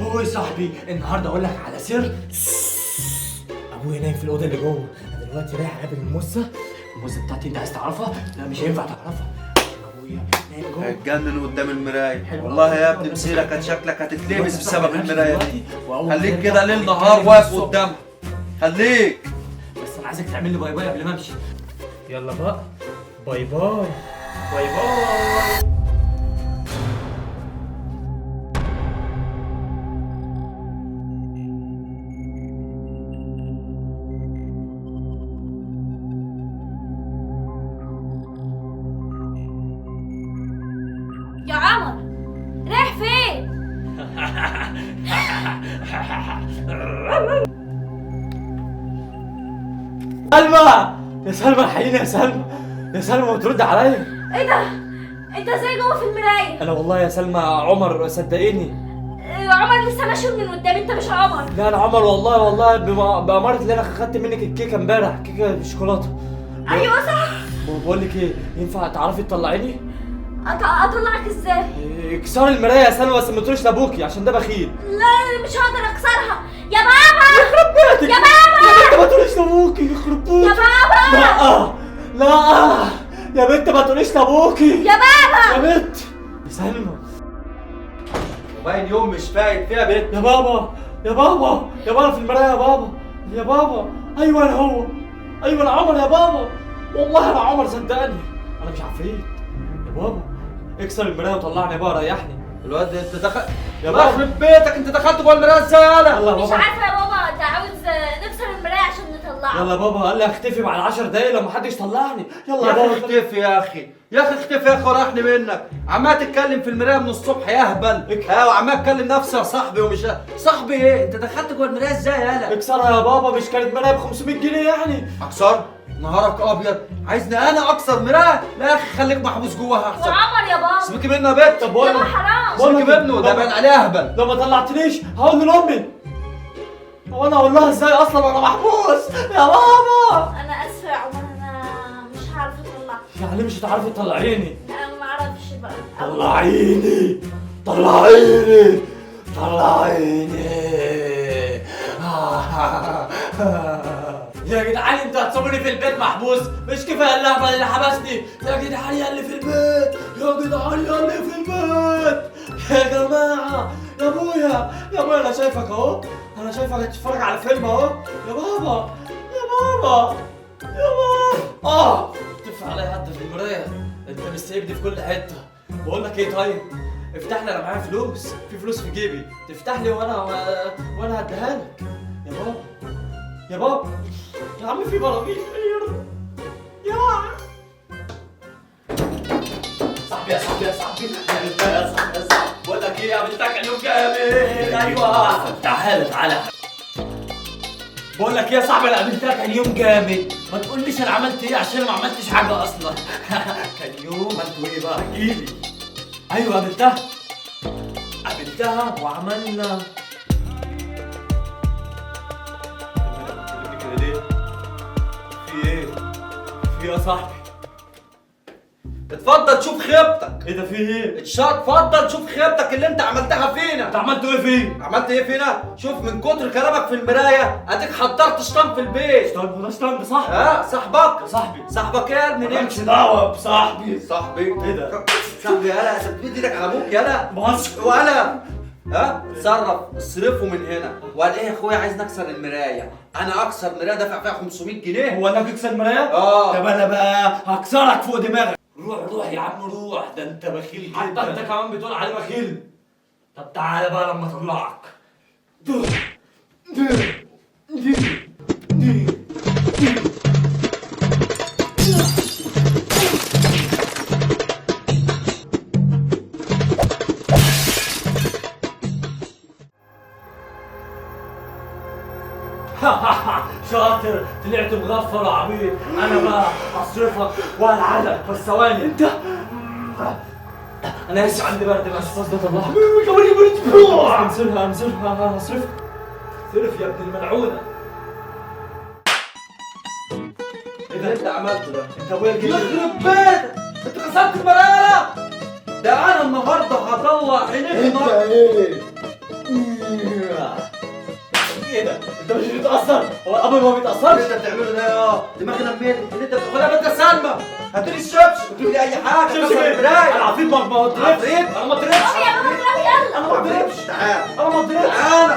هو يا صاحبي النهارده اقول لك على سر. ابويا نايم في الاوضه اللي جوه، انا دلوقتي رايح اقابل الموزه بتاعتي. انت عايز تعرفها؟ لا مش هينفع تعرفها عشان ابويا نايم جوه. هتجنن قدام المرايه والله يا ابني، مسيرك كان شكلك هتتلبس بسبب المرايه دي. خليك كده ليل نهار واقف قدامها، خليك. بس انا عايزك تعمل لي باي باي قبل ما امشي. يلا بقى، باي باي باي باي. يا عمر رايح فين؟ سلمى يا سلمى الحقيني يا سلمى، يا سلمى ما ترد عليا. ايه ده؟ انت ازاي جوه في المرايه؟ انا والله يا سلمى عمر صدقيني. عمر لسه ماشي من قدام، انت مش عمر. لا انا عمر والله بأمارة اللي انا خدت منك الكيكه امبارح، كيكه بالشوكولاته. ايوه صح. بقول لك ايه، ينفع تعرفي تطلعيني؟ اطلعك ازاي؟ اكسري المرايه يا سلمى بس ما تقوليش لابوكي عشان ده بخيل. لا مش هقدر اكسرها يا بابا. يخرب بيتك يا بابا. يا بنت ما تقوليش لابوكي، يخرب بيتك يا بابا. لا يا بنت ما تقوليش لابوكي يا بابا. يا بنت. يا سلمى باين يوم مش فايت فيها بنت. يا بابا يا بابا يا بابا في المرايه يا بابا يا بابا. ايوه انا هو، ايوه انا عمر يا بابا، والله انا عمر صدقني، انا مش عفريت يا بابا. اكسر المرايه وطلعني بقى، ريحني. الواد انت دخل يا الله بابا. يخرب بيتك، انت دخلت جوه المرايه ازاي يالا؟ يلا يا مش بابا عارفه يا بابا، انت عاوز نكسر المرايه عشان نطلعه. يلا بابا، قال لي اختفي بعد 10 دقايق لو محدش طلعني. يلا يا اخي بابا. اختفي يا اخي، يا اخي اختفي يا اخي، ورحني منك. عمال تتكلم في المرايه من الصبح يا اهبل. وعمال تكلم نفسي يا صاحبي ومش صاحبي ايه؟ انت دخلت جوه المرايه ازاي يالا؟ اكسرها يا بابا، مش كانت مرايه ب 500 جنيه يعني؟ اكسر؟ نهارك ابيض، عايزني انا اكسر مرايه؟ لا يا اخي خليك محبوس جواها احسن. وعمر يا بابا. سيبك منه يا بنت. طب بقول يا لك، حرام. بقول سيبك لك منه، ده بابا، باين عليه اهبل. لو ما طلعتنيش هقول لامي. هو انا اقول لها ازاي اصلا وانا محبوس يا بابا؟ انا اسفه يا عمر، انا مش هعرف اطلعك. يعني مش هتعرفي تطلعيني؟ انا ما اعرفش بقى. طلعيني طلعيني طلعيني. يا جدعان انتوا هتسيبوني في البيت محبوس؟ مش كفايه اللهبل اللي حبسني؟ يا جدعان يا اللي في البيت، يا جدعان يا اللي في البيت، يا جماعه، يا ابويا يا ابويا انا شايفك اهو، انا شايفك هتتفرج على فيلم اهو. يا بابا يا بابا يا بابا. تدفع عليا حتى في المرايه، انت مش سايبني في كل حته. بقول لك ايه طيب، افتح لي، انا معايا فلوس، في فلوس في جيبي، تفتح لي وانا هديها لك. يا بابا يا بابا يا عم، في براميل يا صاحبي يا صاحبي يا صاحبي يا صاحبي يا صاحبي، بقول لك ايه، عملت لك اليوم جامد. ايوه تعالى تعالى، بقول لك ايه يا صاحبي، انا قابلتك كان يوم جامد. ما تقوليش انا عملت ايه عشان ما عملتش حاجه اصلا. كان يوم عملتوا ايه بقى، احكيلي. ايوه قابلتها وعملنا. في ايه يا صاحبي؟ اتفضل شوف خيبتك. ايه ده، في ايه؟ اتفضل شوف خيبتك اللي انت عملتها فينا. انت عملت ايه فيه؟ عملت ايه فينا؟ شوف من كتر كلامك في المرايه اديك حضرت شطان في البيت. طيب ده اشتغل بصاحبي. صاحبك صاحبي صاحبك ايه يا ابني؟ مالكش دعوه بصاحبي. صاحبي ايه ده؟ صاحبي يالا، انت بتمد ايدك على ابوك يالا. بهزر. وانا اتصرف اصرفه من هنا. وقال ايه يا اخويا، عايز نكسر المرايه. انا اكسر مرايه دافع فيها 500 جنيه. هو انا بكسر المرايه؟ طب انا بقى هكسرك فوق دماغك. روح يا عم روح، ده انت بخيل جدا. حتى انت كمان بتقول عليه بخيل. طب تعالى بقى لما اطلعك. شاطر، طلعت مغفر وعبيط. انا بقى هصرفك وهلعبك بس ثواني. انت انا اسف، عندي برد بس قصدي اطلعك. انزلها هصرفك. صرف يا ابن الملعونه. ايه ده انت عملته ده؟ انت ابويا الجديد. يخرب بيتك، انت كسرت المرايه. ده انا النهارده هطلع عينيك. انت ايه؟ ايه ده؟ انت مش بتتأثر؟ هو الأب ما اللي بيتأثرش؟ انت بتعمله ده يا دماغنا ميت اللي انت بتاخدها بنت سلمى. هاتولي الشبشب وتقول لي اي حاجه شوف كسر شوف المرايه. انا عفريت ما اتضربش عفريت؟ انا ما اتضربش قوم يا بابا اضرب يلا. انا ما اتضربش تعال انا ما اتضربش تعال